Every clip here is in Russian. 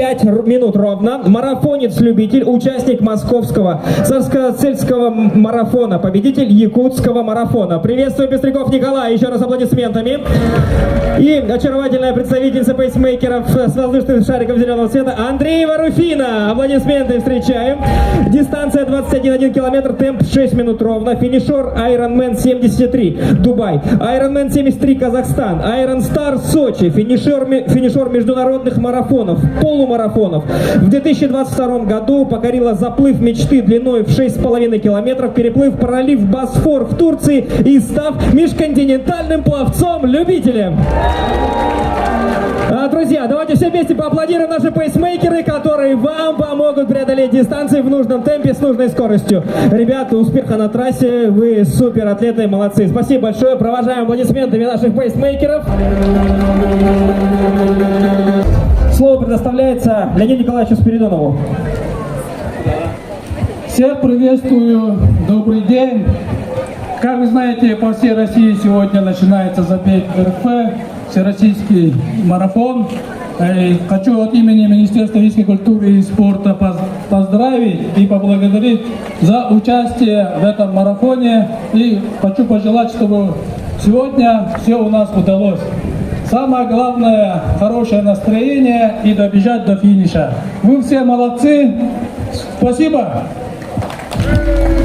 5 минут ровно. Марафонец-любитель, участник московского царскосельского марафона, победитель якутского марафона. Приветствую Пестряков Николай, еще раз аплодисментами. И очаровательная представительница пейсмейкеров с воздушным шариком зеленого цвета Андреева Руфина. Аплодисменты встречаем. Дистанция 21,1 километр, темп 6 минут ровно. Финишер Ironman 73 Дубай, Ironman 73 Казахстан, Iron Star Сочи, финишер международных марафонов, полумарафонов. В 2022 году покорила заплыв мечты длиной в 6,5 километров, переплыв пролив Босфор в Турции и став межконтинентальным пловцом-любителем. Друзья, давайте все вместе поаплодируем наши пейсмейкеры, которые вам помогут преодолеть дистанции в нужном темпе с нужной скоростью. Ребята, успеха на трассе, вы супер атлеты, молодцы. Спасибо большое, провожаем аплодисментами наших пейсмейкеров. Слово предоставляется Леониду Николаевичу Спиридонову. Всех приветствую, добрый день. Как вы знаете, по всей России сегодня начинается забег РФ, всероссийский марафон. И хочу от имени Министерства физической культуры и спорта поздравить и поблагодарить за участие в этом марафоне. И хочу пожелать, чтобы сегодня все у нас удалось. Самое главное – хорошее настроение и добежать до финиша. Вы все молодцы. Спасибо.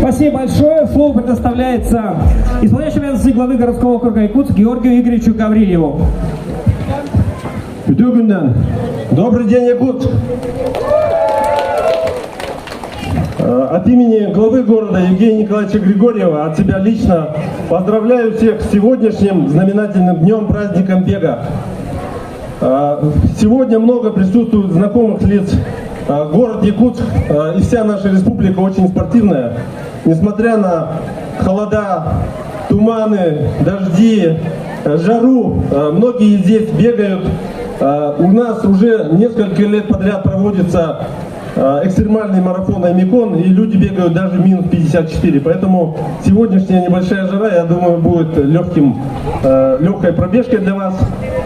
Спасибо большое. Слово предоставляется исполняющему обязанности главы городского округа Якутск Георгию Игоревичу Гаврилеву. Добрый день, Якутск! От имени главы города Евгения Николаевича Григорьева, от себя лично поздравляю всех с сегодняшним знаменательным днем, праздником бега. Сегодня много присутствует знакомых лиц. Город Якутск и вся наша республика очень спортивная. Несмотря на холода, туманы, дожди, жару, многие здесь бегают. У нас уже несколько лет подряд проводится экстремальный марафон Аймикон, и люди бегают даже минус 54. Поэтому сегодняшняя небольшая жара, я думаю, будет легкой пробежкой для вас.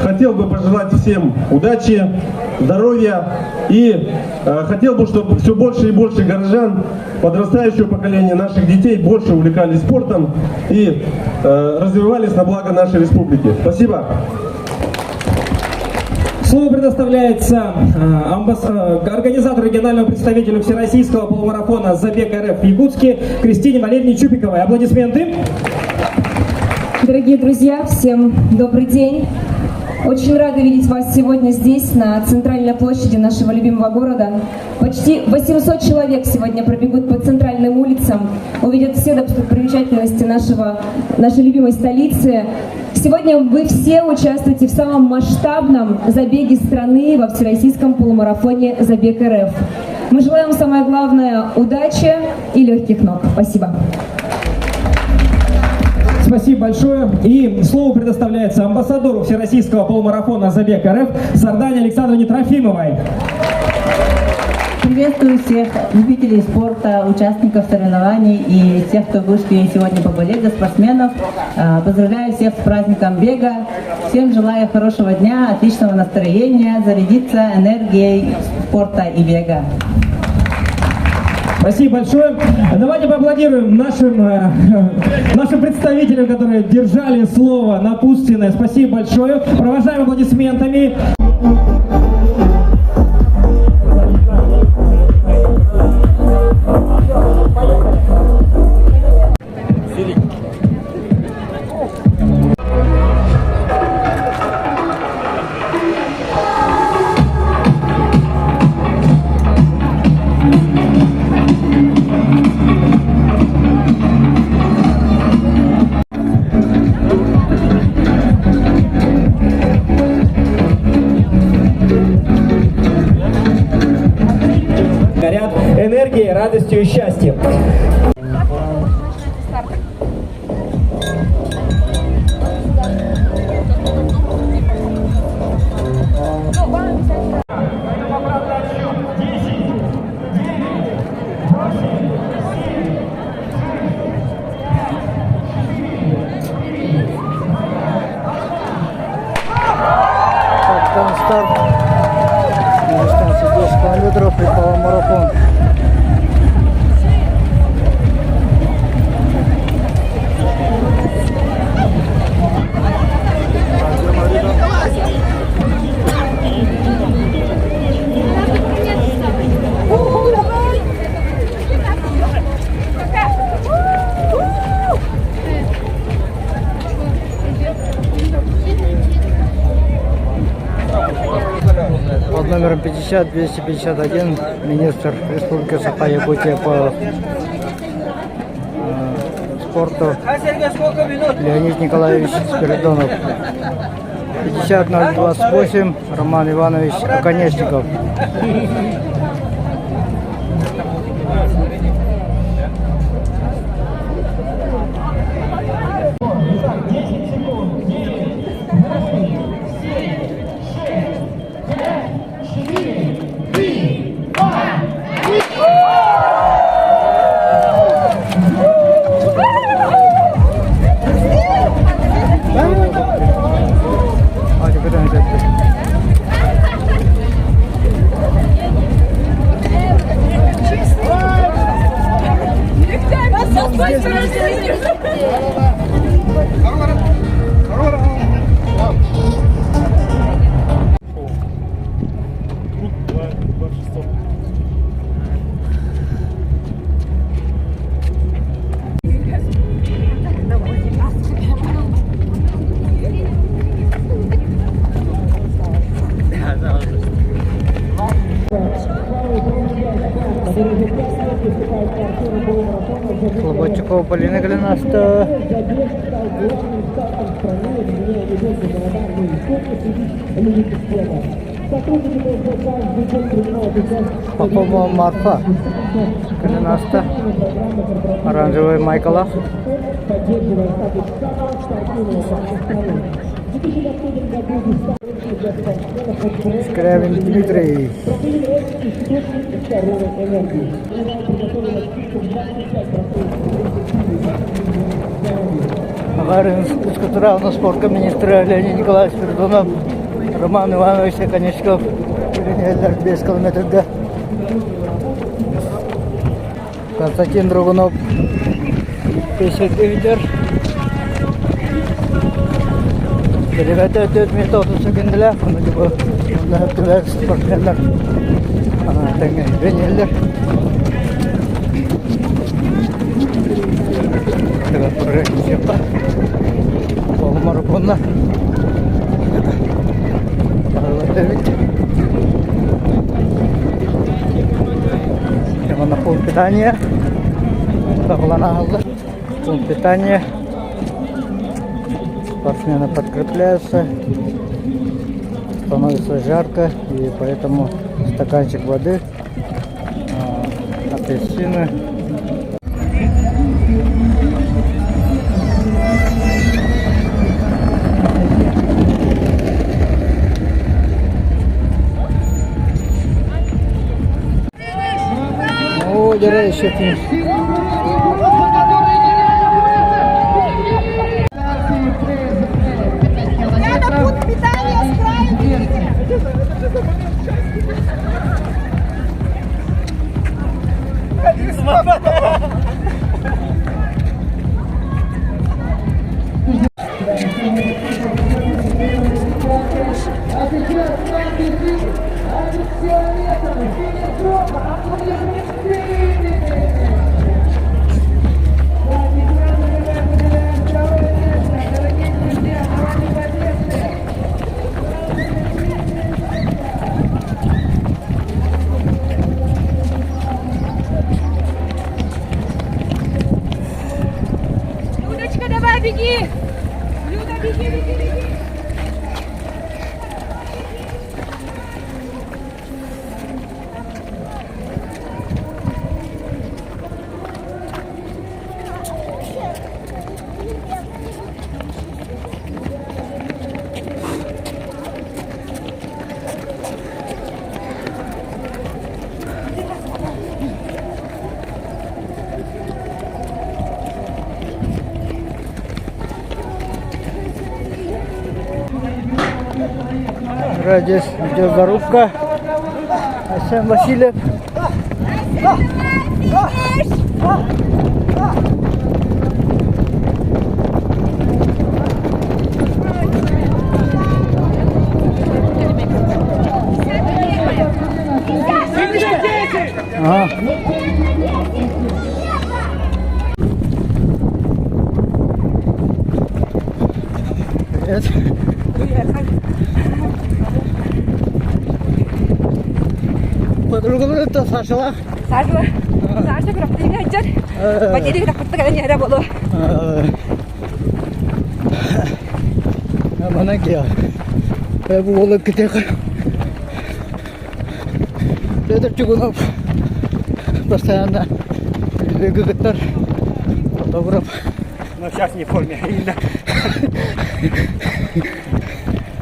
Хотел бы пожелать всем удачи, здоровья и хотел бы, чтобы все больше и больше горожан, подрастающего поколения наших детей больше увлекались спортом и развивались на благо нашей республики. Спасибо. Слово предоставляется организатору регионального представителю всероссийского полумарафона «Забег РФ» в Якутске Кристине Валерьевне Чупиковой. Аплодисменты. Дорогие друзья, всем добрый день. Очень рада видеть вас сегодня здесь, на центральной площади нашего любимого города. Почти 800 человек сегодня пробегут по центральным улицам, увидят все достопримечательности нашей любимой столицы. Сегодня вы все участвуете в самом масштабном забеге страны во всероссийском полумарафоне «Забег РФ». Мы желаем, самое главное, удачи и легких ног. Спасибо. Спасибо большое. И слово предоставляется амбассадору всероссийского полумарафона «Забег РФ» Сардане Александровне Трофимовой. Приветствую всех любителей спорта, участников соревнований и тех, кто вышли сегодня поболеть за спортсменов. Поздравляю всех с праздником бега. Всем желаю хорошего дня, отличного настроения, зарядиться энергией спорта и бега. Спасибо большое. Давайте поаплодируем нашим представителям, которые держали слово напутственное. Спасибо большое. Провожаем аплодисментами. Горят энергией, радостью и счастьем. Старт. Дистанция марафон. Под номером 50-251 министр Республики Саха-Якутия по спорту Леонид Николаевич Спиридонов. 50-028 Роман Иванович Оконечников. Слободчикова Полина Голенаста. Попова Марфа Голенаста. Оранжевый Майкла. Скрябин Дмитрий. Агарин физкультурного спорта министра Леонид Николаевич Спиридонов, Роман Иванович Оконечников, 5 километров. Константин Драгунов, 50 лидер. Делегация 4 минут секундля, он спортсменler. Венелер. Dengan proyek siapa? Maрафонна. Dengan pump питания. Пункт питания. Спортсмены подкрепляются. Становится жарко, и поэтому стаканчик воды, апельсины. О, дыра еще финиш. Пункт питания с краю. Людочка, давай беги! Люда, беги, беги, беги! Здесь идет зарубка. Асян Васильев. Подруга itu Sasha. Саша, Саша kurang tinggi aja. Bagi dia dapat tekanannya ada bolu. Mana kia? Bu bolu kita kan. Dia cukup постоянно регулятор фотограф. Но сейчас не в форме.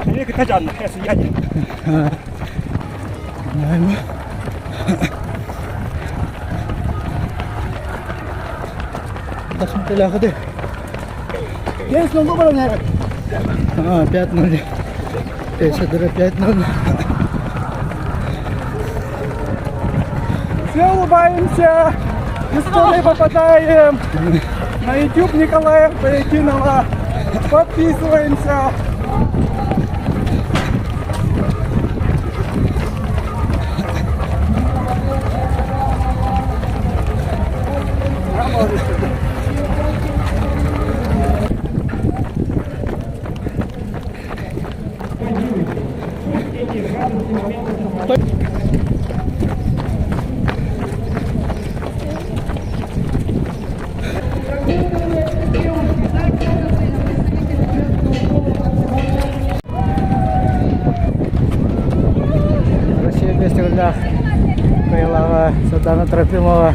Ini kita jalan, ya sih Так смотрели, ходи. Я снова был, наверное. 5-0. 5-0. Все улыбаемся, истории попадаем. На YouTube Николая Поединова. Подписываемся. Фестиваля Кайлава Садана Трофимова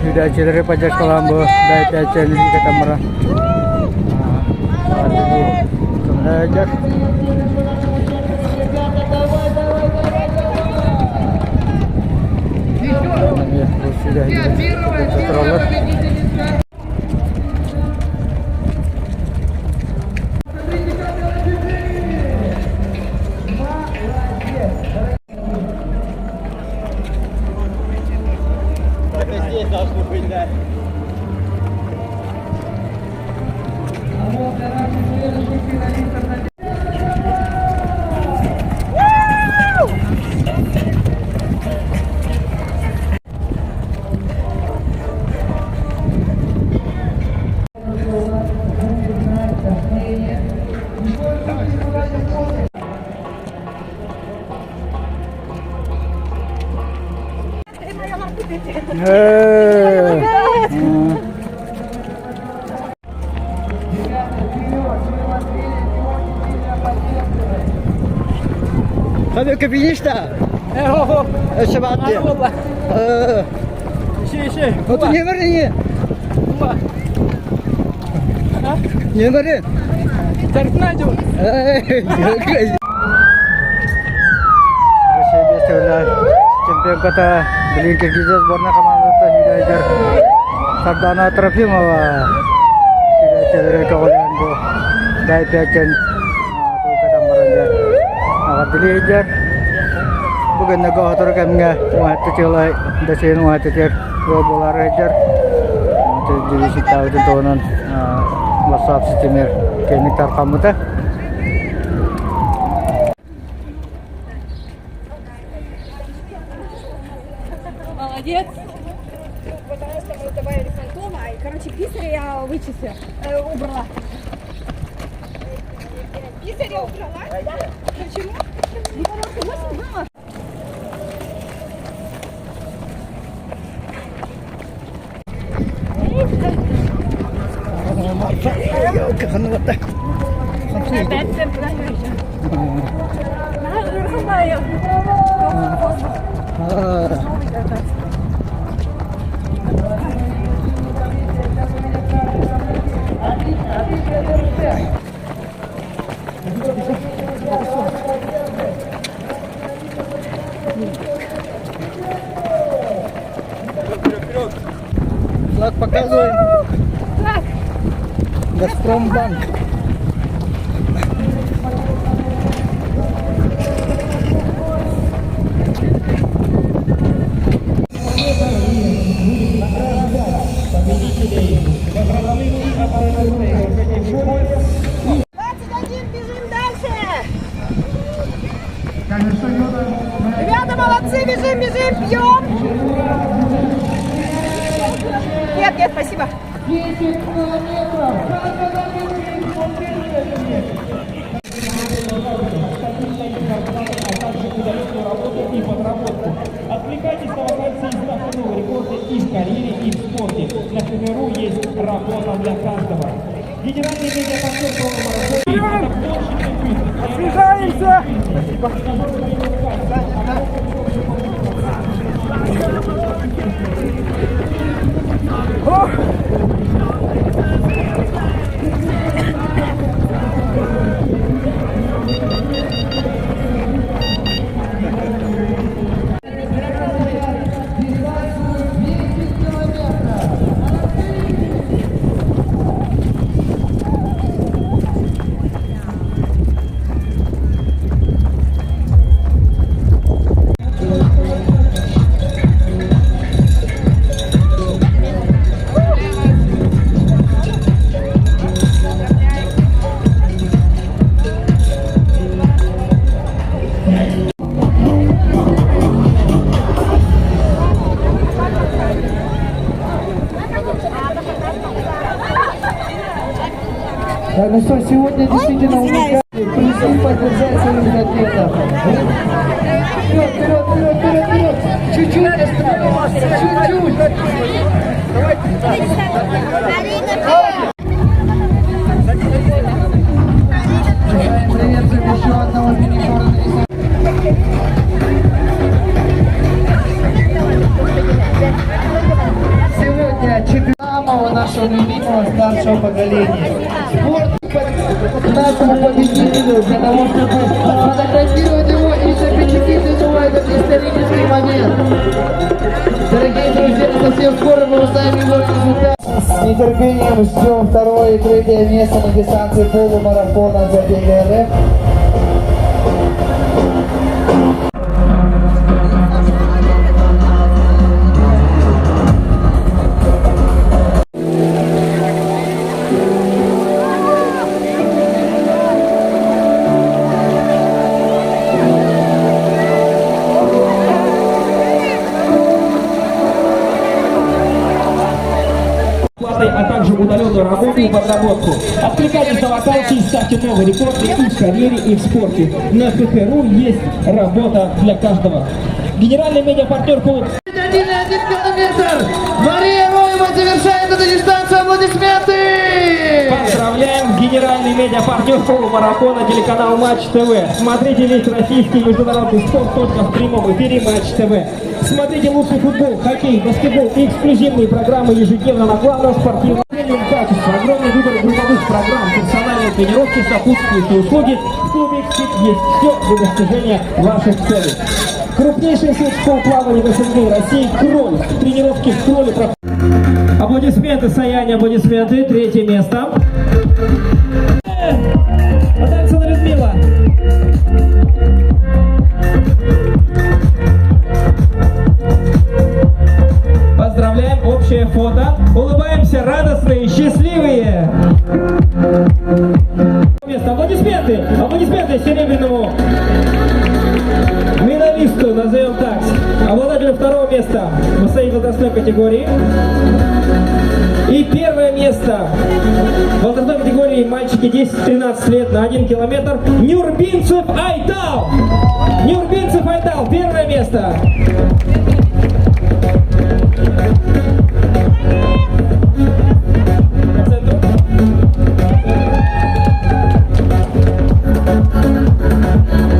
Юда 4 поддержка ламбу дай 5 линейка тамара Камраджак Hadi ke finishta. Şabatı. Otu ne var ne? Ne var? Terknaju. Россия Фестиваля чемпион kota Белин Киргизия сборная команда Хидайдар Сардана Трофимова. Хидайдар Кавалянду дай 5 Hidayдар бүгін нәгәһатыр кәмгә уәтте чылай дәсен уәтте тер болар әҗәр дивизия тауды тонын WhatsApp системер кенек таркамыта Молодец. Пыталась там добавили фантома, и, короче, писаря я вычислила, убрала. Писаря убрала? Почему? Ну, потому что 8 баллов. Опять центр еще. Надо, знаю. Флаг показываем. Так. Газпромбанк. Ребята, молодцы, бежим, бежим, пьем. Нет, нет, спасибо. 10 километров. И подработку. Отвлекайтесь на вакансии из нового рекорда и в карьере, и в спорте. На КГРУ есть работа для каждого. Генеральный медиапартнер полумарафона. Освежаемся! Ну что, сегодня действительно уникальный. Пришли поддержать своих атлетов. Вперед, вперед, вперед, вперед, вперед. Чуть-чуть осталось. Чуть-чуть. Привет, еще одного мини-города. Сегодня чемпионама нашего любимого старшего поколения. Спорт нашему победителю для того, чтобы фотографировать его и запечатлеть его этот исторический момент. Дорогие друзья, совсем скоро мы узнаем его результат. С нетерпением ждем второе и третье место на дистанции полумарафона забега РФ. А также удаленную работу и подработку. Откликайтесь на вакансии, ставьте новые рекорды и в карьере, и в спорте. На КХРУ есть работа для каждого. Генеральный медиапартнер клуб. 1 километр! Мария Роева завершает эту дистанцию. Аплодисменты! Поздравляем! Генеральный медиапартнер полумарафона телеканал Матч ТВ. Смотрите весь российский и международный спорт только в прямом эфире Матч ТВ. Смотрите лучший футбол, хоккей, баскетбол и эксклюзивные программы ежедневно на главном спортивном качестве. Огромный выбор групповых программ, персональные тренировки, сопутствующие услуги. В клубе «Экспит» есть все для достижения ваших целей. Крупнейший сеть школ плавания в СНГ России «Кроль». Тренировки в «Кроле» проходят. Аплодисменты, Саяне, аплодисменты. Третье место. Потанцева Людмила. Поздравляем, общее фото. Улыбаемся, радостные, счастливые. Аплодисменты, аплодисменты серебряному медалисту, назовем так, обладателю второго места в своей возрастной категории. И первое место в возрастной категории мальчики 10-13 лет на 1 километр. Нюрбинцев Айтал. Нюрбинцев Айтал, первое место.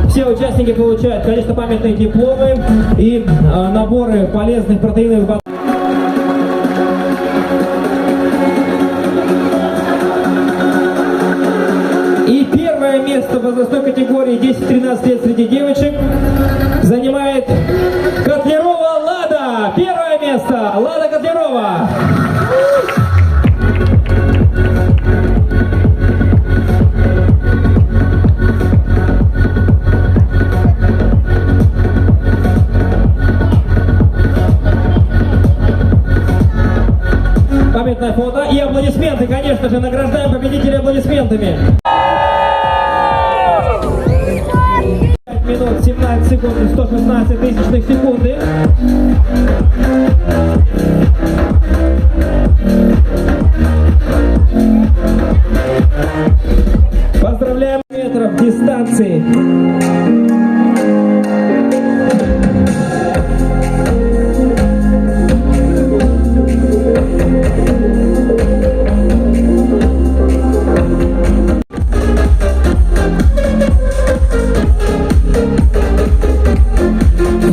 Все участники получают, конечно, памятные дипломы и наборы полезных протеиновых батонов. И первое место в возрастной категории 10-13 лет среди девочек занимает Котлярова Лада. Первое место. Лада Котлярова. Памятное фото и аплодисменты, конечно же, награждаем победителей аплодисментами. 5 минут 17 секунд и 116 тысячных секунды. Поздравляем метров дистанции.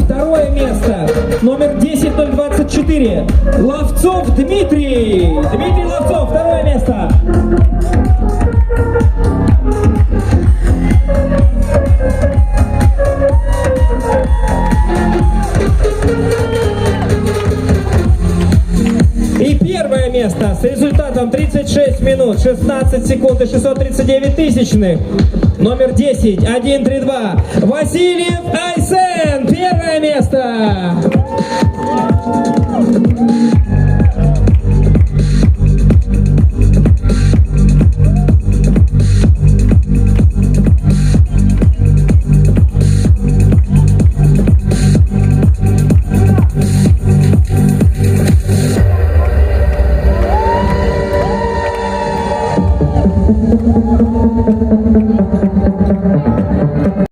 Второе место. Номер 10024. Ловцов Дмитрий. Дмитрий Ловцов. Второе место. И первое место с результатом 36 минут 16 секунд и 639 тысячных. Номер 10, 132. Васильев Айсен. Первое место.